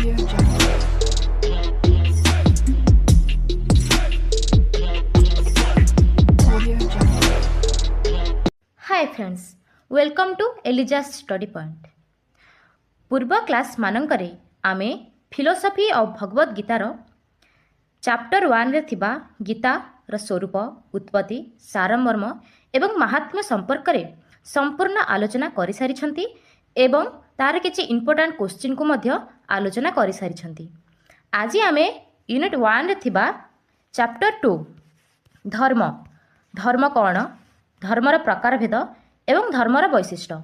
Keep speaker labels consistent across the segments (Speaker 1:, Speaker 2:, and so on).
Speaker 1: Audio Jungle. Audio Jungle.
Speaker 2: Hi friends, welcome to Eliza's study point. पूर्व class मानकरे आमे philosophy of Bhagavad गीतार chapter 1 रे थिबा गीतार स्वरूप, उत्पत्ति, सारमर्म एवं महात्म्य संपर्क रे संपूर्ण आलोचना करि सारिछंती एवं तार किछि इंपोर्टेंट क्वेश्चन को मध्य आलोचना करि सारिछंती। आज आमे यूनिट 1 रे थिबा चैप्टर 2 धर्म धर्म कौन, धर्मर प्रकारभेद एवं धर्मर वैशिष्ट्य,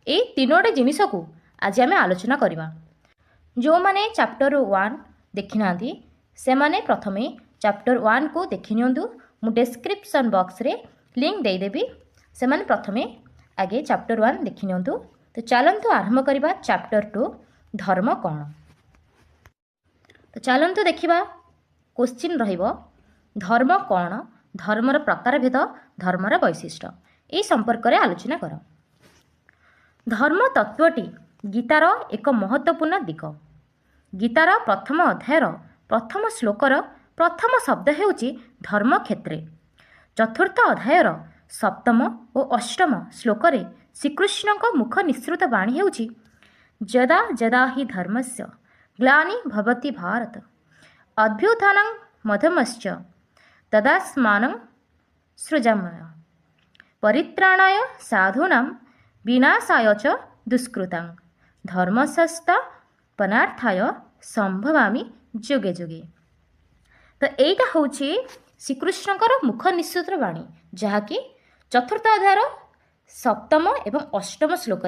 Speaker 2: ये तीनोटी जिनिस को आज आम आलोचना करवा। जो माने चैप्टर 1 देखि नांती से माने प्रथमे चैप्टर 1 को देखि नियंतु। मु डिस्क्रिप्शन बॉक्स रे लिंक दे देबी, से माने प्रथमे आगे चैप्टर 1 देखि नियंतु। तो चलंतु आरंभ करवा चैप्टर 2 धर्म कौन। तो चलंतु देखिबा क्वेश्चन रहिबो धर्म कौन, धर्मर प्रकारभेद, धर्मर वैशिष्ट्य, ये संपर्क में आलोचना कर। धर्म तत्वटी गीतार एक महत्वपूर्ण दिग। गीतार प्रथम अध्यायर प्रथम श्लोकर प्रथम शब्द हेउची धर्म क्षेत्रे। चतुर्थ अध्यायर सप्तम और अष्टम श्लोकरे श्रीकृष्ण मुख निःसृत वाणी हेउची यदा यदा हि धर्मस्य ग्लानि भवति भारत अभ्युत्थानं मध्यमश्च तदास्मानं सृजामय परित्राणाय साधूनां विनाशाय च दुष्कृतां धर्मसंस्थापनार्थाय संभवामि जुगे जुगे। तो एटा होची श्रीकृष्णकर मुख निःसृत वाणी, जहाँकि चतुर्थ अध्यायर सप्तम एवं अष्टम श्लोक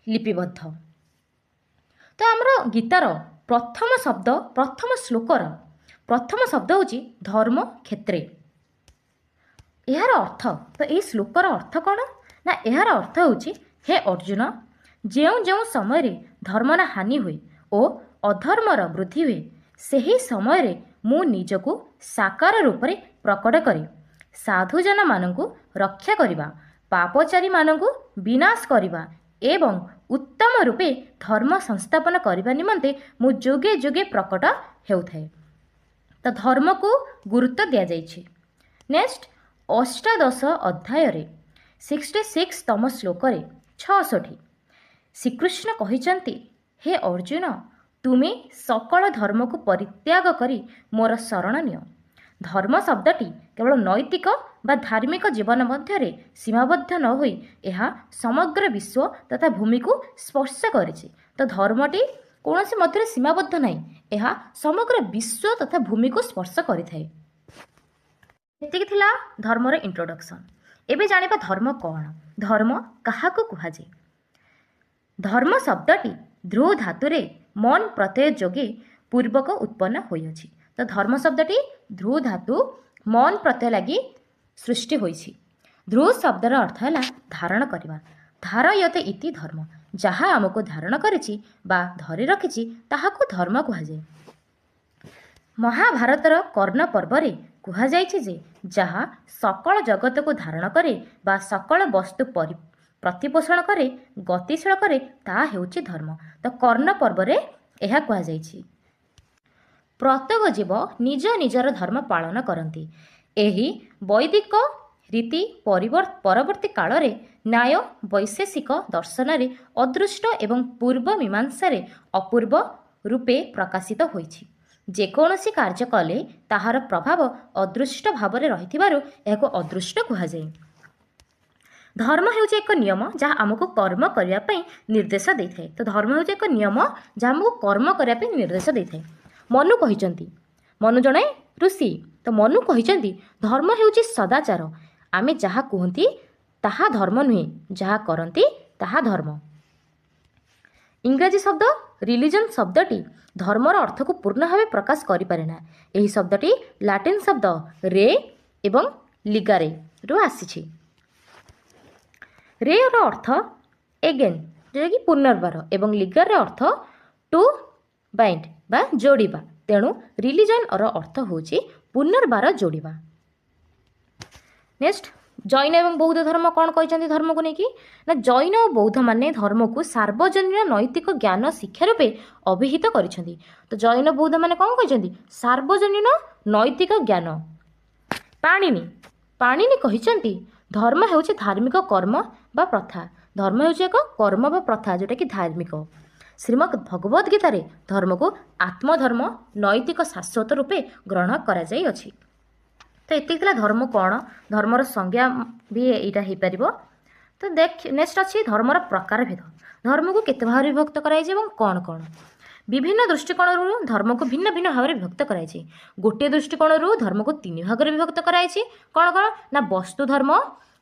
Speaker 2: लिपिबद्ध। तो आमर गीतार प्रथम शब्द, प्रथम श्लोकर प्रथम शब्द होची धर्म क्षेत्रे। यार अर्थ, तो ये श्लोकर अर्थ कौन ना, यार अर्थ होची हे अर्जुन, जो जो समय धर्मर हानि हुए और अधर्मर वृद्धि हुए सही समय मु निजको साकार रूप में प्रकट करे साधुजन मानकु रक्षा करिबा, पापचारी मानकु विनाश करिबा एवं उत्तम रूपे धर्म संस्थापन करने निमंते मु जुगे जुगे प्रकट हेउथाए। तो धर्म को गुरुत्व दिया जाइए। नेक्स्ट अष्टादश अध्याय 66 तम श्लोक 66 श्रीकृष्ण कहिचंती हे अर्जुन, तुमे सकल धर्म को परित्याग करी मोर शरण निय। धर्म शब्दटी केवल नैतिक बा धार्मिक जीवन मध्य सीमाबद्ध न होई यह समग्र विश्व तथा भूमि को स्पर्श करिछि। तो धर्मटी कौनसी मध्य सीमाबद्ध नहीं, यह समग्र विश्व तथा भूमि को स्पर्श करिथाए। एतिक थिला धर्मर इंट्रोडक्शन। एबे जानिबा धर्म कौन, धर्म काहाको कुहाजे। धर्म शब्दटी ध्रुव धातुरे मन प्रत्यय जोगे पूर्वक उत्पन्न होइछि। तो धर्म शब्दटी ध्रुव धातु मन प्रत्यय लगी सृष्टि होइछि। ध्रुव शब्दर अर्थ है धारण करवा। धारयते इति धर्म, जहाँ आमको धारण करिछि बा धरि रखिछि ताहाको धर्म कुहाजे। महाभारतर कर्ण पर्व रे कुहा जाइछि जे जहाँ सकल जगत को धारण करे बा सकल वस्तु प्रतिपोषण करे गतिशील करे ता हेउछि धर्म। तो कर्ण पर्व रे एहा कुहा जाइछि। प्रत्येक जीव निज निजर धर्म पालन करती। एही वैदिक रीति परवर्ती काल रे न्याय वैशेषिक दर्शन रे अदृष्ट एवं पूर्व मीमांसा रे अपूर्व रूपे प्रकाशित होइछि। जेकोसी कार्य कले ताहार प्रभाव अदृष्ट भाव में रही अदृष्ट कहुए। धर्म हेउछि एक नियम जहाँ आमको कर्म करने निर्देश देता है। तो धर्म हेउछि एक नियम जहाँ आमको कर्म करने निर्देश देता है। मनु कहिचंती, मनु जणे ऋषि, तो मनु कहिचंती धर्म हेउछि सदाचार। आमे जहाँ कहती ताहा धर्म नुहे, जहाँ करती ताहा धर्म। इंग्राजी शब्द रिलीजन शब्दटी धर्मर अर्थ को पूर्ण भाव प्रकाश करेना। यही शब्दटी लाटिन शब्द रे एवं लिगारे रु आसी। रे रो अर्थ एगेन, जो कि पुनर्बार, एवं लिगार अर्थ टू बाइंड बा जोड़िबा। तेणु रिलीजन और अर्थ होची पुनर्बार जोड़िबा। नेक्स्ट जैन एवं बौद्ध धर्म कौन कहते धर्म को लेकिन ना जैन और बौद्ध माने धर्म को सार्वजनीन नैतिक ज्ञान शिक्षा रूपे अभिहित करिसेंती। तो जैन बौद्ध माने कौन कहते सार्वजनीन नैतिक ज्ञान। पाणिनि पाणिनि कहते धर्म हेउछि धार्मिक कर्म बा प्रथा। धर्म हेउछि एक कर्म बा प्रथा जोटा कि धार्मिक। श्रीमद् भगवद गीता रे धर्म को आत्मधर्म नैतिक शाश्वत रूपे ग्रहण करा जाई अछि। तो एतिक धर्म कौन धर्मर संज्ञा भी यहाँ हो पार। तो देख नेक्स्ट अच्छी धर्मर प्रकार भेद। धर्म को केते भाव विभक्त कराई कौन कौन विभिन्न दृष्टिकोण धर्म को भिन्न भिन्न भाव में विभक्त कराई। गोटे दृष्टिकोण धर्म को 3 भाग में विभक्त कराई कौन कौन ना वस्तु धर्म,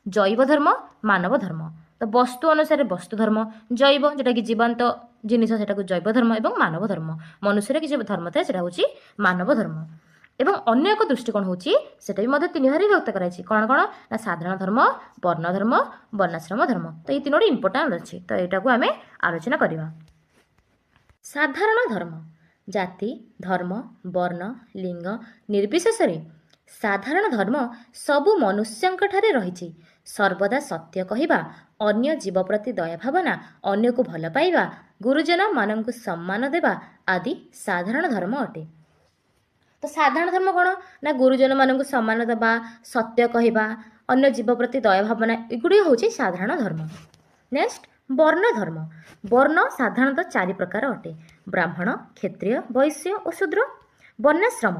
Speaker 2: जैव धर्म, मानव धर्म। तो वस्तु अनुसार वस्तु धर्म, जैव जोटा कि जीवंत जिनिस सेटा को जैव धर्म और मानव धर्म। मनुष्य किसी धर्म थाए सेटा होची मानव धर्म। एवं अन्य एक दृष्टिकोण होची सेटा भी मध्य 3 भाग विभक्त कराई कौन कौन ना साधारण धर्म, वर्ण धर्म, वर्णाश्रम धर्म। तो ये 3टी इंपोर्टाट अच्छी। तो यहाँ को आम आलोचना करवा। साधारण धर्म जाति धर्म वर्ण लिंग निर्विशेष साधारण धर्म सबु मनुष्यंकठारे रही। सर्वदा सत्य कहवा, अन्य जीव प्रति दया भावना, अन्य को भल पाइबा, गुरुजन मानक सम्मान देवा आदि साधारण धर्म अटे। तो साधारण धर्म कौन ना गुरुजन मानक सम्मान देवा, सत्य कहवा, अन्य जीव प्रति दया भावना, एगुड़ी हूँ साधारण धर्म। नेक्स्ट वर्ण धर्म। वर्ण साधारणतः 4 प्रकार अटे। ब्राह्मण, क्षत्रिय, वैश्य और शूद्र। वर्णाश्रम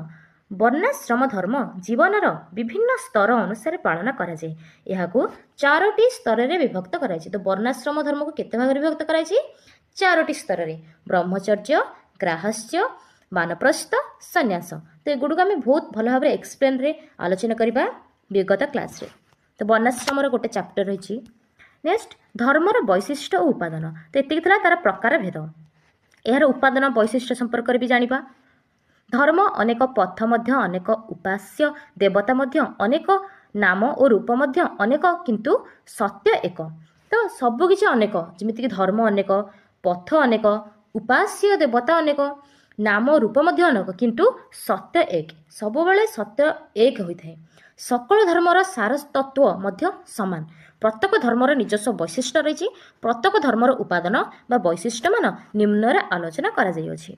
Speaker 2: वर्णाश्रम धर्म जीवनर विभिन्न स्तर अनुसार पालन करा जाए। यहाकू 4टी स्तर रे विभक्त कराई। तो वर्णाश्रम धर्म को केते भाग विभक्त कराई 4टी स्तर रे। ब्रह्मचर्य, ग्राहस्य, वानप्रस्थ, सन्यास। तो एगुड़ आम बहुत भल भाव एक्सप्लेन रे आलोचना करवा विगत क्लास रे। तो वर्णाश्रम गोटे चैप्टर रही। नेक्स्ट धर्मर वैशिष्ट्य और उपादान। तो ये तार प्रकार भेद। यार उपादान वैशिष्ट्य संपर्क भी जानिबा। धर्म अनेक पथ मध्य अनेक उपास्य देवता मध्य अनेक नाम और रूप मध्य अनेक किंतु सत्य एक। तो सबकिछि अनेक जमितिक धर्म अनेक, पथ अनेक, उपास्य देवता अनेक, नाम रूप मध्य अनेक किंतु सत्य एक। सबुबले सत्य एक होइथाय। सकल धर्मर सार तत्व मध्य समान। प्रत्येक धर्मर निजस्व वैशिष्ट्य रही। प्रत्येक धर्मर उपादान बा वैशिष्ट्य मान निम्न आलोचना करा जाई अछि।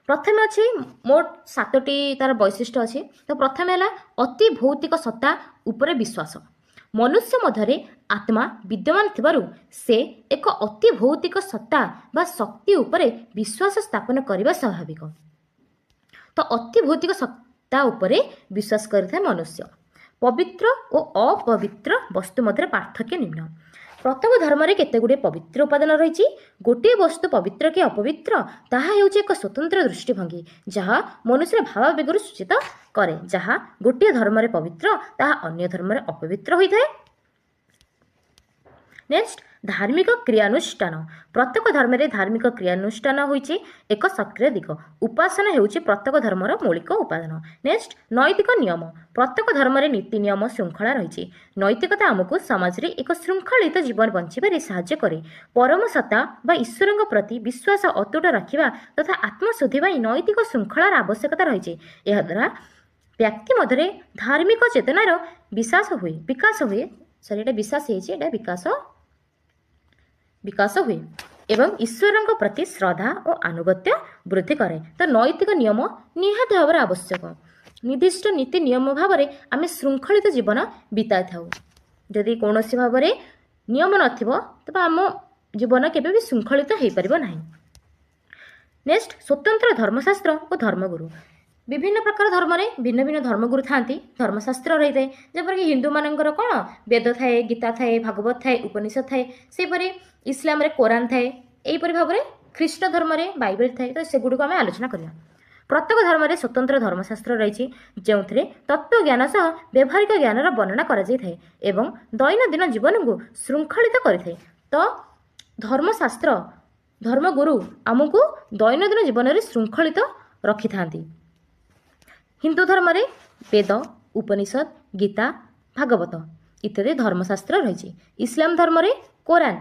Speaker 2: प्रथम अच्छी मोट 7टी तार वैशिष्ट्य अच्छी। तो प्रथम है अति भौतिक सत्ता उपरे विश्वास। मनुष्य मध्य आत्मा विद्यमान थिबारु से एक अति भौतिक सत्ता बा शक्ति उपरे विश्वास स्थापन करने स्वाभाविक। तो अति भौतिक सत्ता उपरे विश्वास करता मनुष्य। पवित्र और अपवित्र वस्तु मध्य पार्थक्य निम्न। प्रत्येक धर्म में केते गुड़े पवित्र उपादान रही। गोटे वस्तु पवित्र कि अपवित्र ताहा हेउछि एक स्वतंत्र दृष्टिभंगी जहाँ मनुष्य भावावेगर सूचित करे। जहाँ गोटे धर्म में पवित्र ताहा अन्य धर्म में अपवित्र होइथाय। नेक्स्ट धार्मिक क्रियानुष्ठान। प्रत्येक धर्म में धार्मिक क्रियानुष्ठान होइछि एक सक्रिय दिग। उपासना हेउछि प्रत्येक धर्मर मौलिक उपादान। नेक्स्ट नैतिक नियम। प्रत्येक धर्म में नीति नियम श्रृंखला रही। नैतिकता आमको समाज रे एक श्रृंखलित जीवन बंचिबारे साहाय्य करे। परम सत्ता बा ईश्वर प्रति विश्वास अतुट रखिबा तथा आत्मशुद्धि बाई नैतिक श्रृंखलार आवश्यकता रही। यह द्वारा व्यक्ति मध्य धार्मिक चेतनार विकास हुए विकास हुए एवं ईश्वर प्रति श्रद्धा और आनुगत्य वृद्धि करे। तो नैतिक नियम निहाती भाव आवश्यक। निर्दिष्ट नीति नियम भाव में आम श्रृंखलित जीवन बिताई था। जदि कौन भाव में नियम नथिबो तबे आम जीवन केबे भी श्रृंखलित हो पारिबो नाही। नेक्स्ट स्वतंत्र धर्मशास्त्र और धर्मगुरु। विभिन्न प्रकार धर्म में भिन्न भिन्न धर्मगुरु थांती। धर्मशास्त्र रही है जपरिक हिंदू मानकर कौन वेद थाए, गीता थाए, भागवत थाए, उपनिषद थाए। सेपरी इस्लाम रे कुरान थाए। यहीपरि भाव में ख्रीष्ट धर्म में बाइबल थाए। तो सेगुड़ आम आलोचना करवा। प्रत्येक धर्म में स्वतंत्र धर्मशास्त्र रही जो तत्व ज्ञान सह व्यावहारिक ज्ञानर वर्णना कराई एवं दैनंदिन जीवन को श्रृंखलित करें। तो धर्मशास्त्र धर्मगुरु आमको दैनंदिन जीवन में श्रृंखलित रखि थांती। हिंदू धर्म में वेद, उपनिषद, गीता, भागवत इत्यादि धर्मशास्त्र रही। इस्लाम धर्म में कुरान,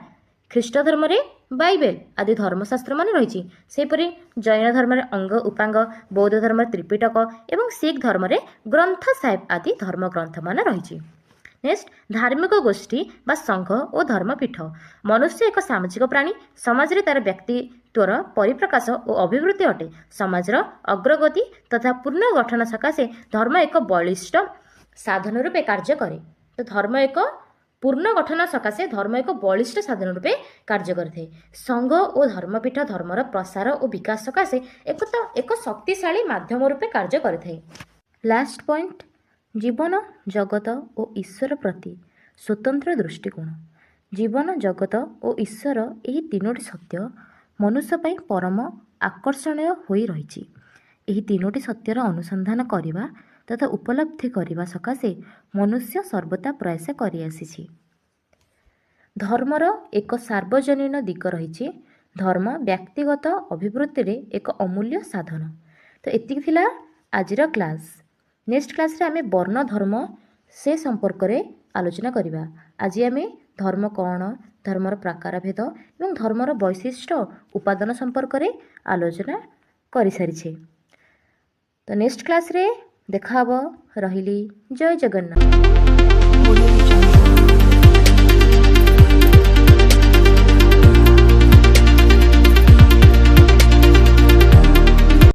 Speaker 2: ख्रीष्ट धर्म में बाइबल आदि धर्मशास्त्र मान रही। सेपरी जैन धर्म में अंग उपांग, बौद्ध धर्म में त्रिपिटक एवं सिख धर्म में ग्रंथ साहेब आदि धर्म ग्रंथ मान रही। नेक्स्ट धार्मिक गोष्ठी बा संघ और धर्मपीठ मनुष्य एक सामाजिक प्राणी समाज रे तार व्यक्तित्वर परिप्रकाश और अभिवृद्धि अटे समाजर अग्रगति तथा पूर्ण गठन सकाशे धर्म एक बलिष्ठ साधन रूपे कार्य करे तो धर्म एक पूर्ण गठन सकाशे धर्म एक बलिष्ठ साधन रूपे कार्य करते संघ और धर्मपीठ धर्मर प्रसार और विकास सकाशे एक शक्तिशाली माध्यम रूपे कार्य करते। लास्ट पॉइंट जीवन जगत और ईश्वर प्रति स्वतंत्र दृष्टिकोण जीवन जगत और ईश्वर यही तीनोटी सत्य मनुष्य ପାଇଁ परम आकर्षणीय होई रहिछि एही तीनोटी सत्यर अनुसंधान करने तथा उपलब्धि करने सकाशे मनुष्य सर्वदा प्रयास करि आसिछि। धर्मर एक सार्वजनीन दिग रही धर्म व्यक्तिगत अभिवृद्धि रे एक अमूल्य साधन तो एतिक थिला आजिर क्लास नेक्स्ट क्लास रे आमे वर्ण धर्म से संपर्क रे आलोचना करिबा आज आमे धर्म कौन धर्मर प्रकार भेद एवं धर्मर वैशिष्ट्य उपादान संपर्क रे आलोचना करि सारिछे तो नेक्स्ट क्लास रे देखा हबो रहिली जय जगन्नाथ।